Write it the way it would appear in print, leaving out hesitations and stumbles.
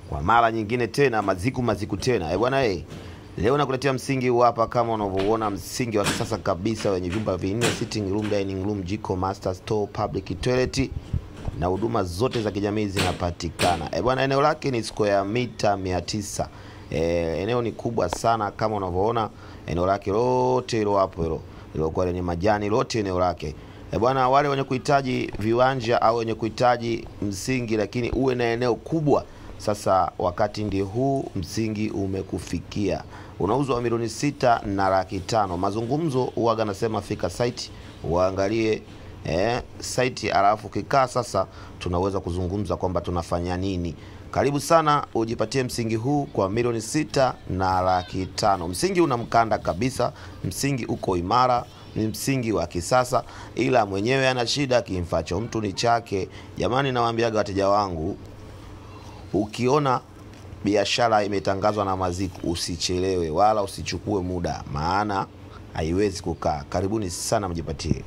Kwa mara nyingine tena maziku tena. Bwana leo nakuletea msingi huu hapa kama unavyoona, msingi wa kisasa kabisa wenye vyumba vinne, sitting room, dining room, jiko, master store, public toilet na huduma zote za kijamii zinapatikana. Bwana eneo lake ni square mita 900. Eneo ni kubwa sana kama unavyoona, eneo lake lote hilo hapo hilo kwa lenye majani lote eneo lake. Bwana wale wenye kuhitaji viwanja au wenye kuhitaji msingi lakini uwe na eneo kubwa, sasa wakati ndio huu, msingi umekufikia. Unauzwa milioni 6,500,000. Mazungumzo huaga nasema fika site uangalie site, alafu kikaa sasa tunaweza kuzungumza kwamba tunafanya nini. Karibu sana ujipatie msingi huu kwa milioni 6,500,000. Msingi una mkanda kabisa, msingi uko imara, ni msingi wa kisasa, ila mwenyewe ana shida, kimfacho mtu ni chake. Jamani, nawaambiaga wateja wangu, ukiona biashara imetangazwa na Maziku usichelewe wala usichukue muda, maana haiwezi kukaa. Karibuni sana mjipatie.